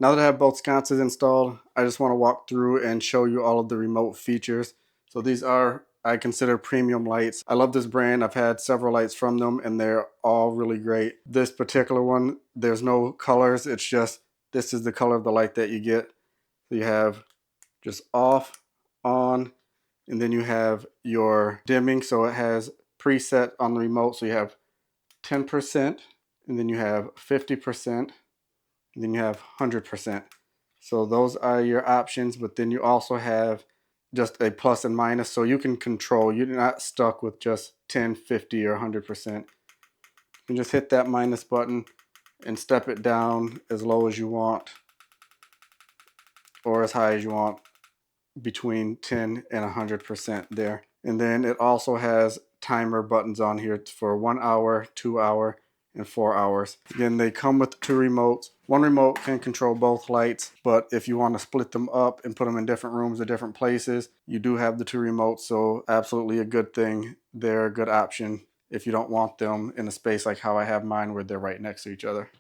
Now that I have both sconces installed, I just want to walk through and show you all of the remote features. So these are, I consider, premium lights. I love this brand. I've had several lights from them and they're all really great. This particular one, there's no colors. It's just, this is the color of the light that you get. So you have just off, on, and then you have your dimming. So it has preset on the remote. So you have 10%, and then you have 50%, and then you have 100%. So those are your options, but then you also have just a plus and minus, so you can control. You're not stuck with just 10, 50, or 100%. You can just hit that minus button and step it down as low as you want or as high as you want, between 10 and 100% there. And then it also has timer buttons on here for 1 hour, 2 hour, and 4 hours. Again, they come with 2 remotes. One remote can control both lights, but if you want to split them up and put them in different rooms or different places, you do have the 2 remotes. So absolutely a good thing. They're a good option if you don't want them in a space like how I have mine where they're right next to each other.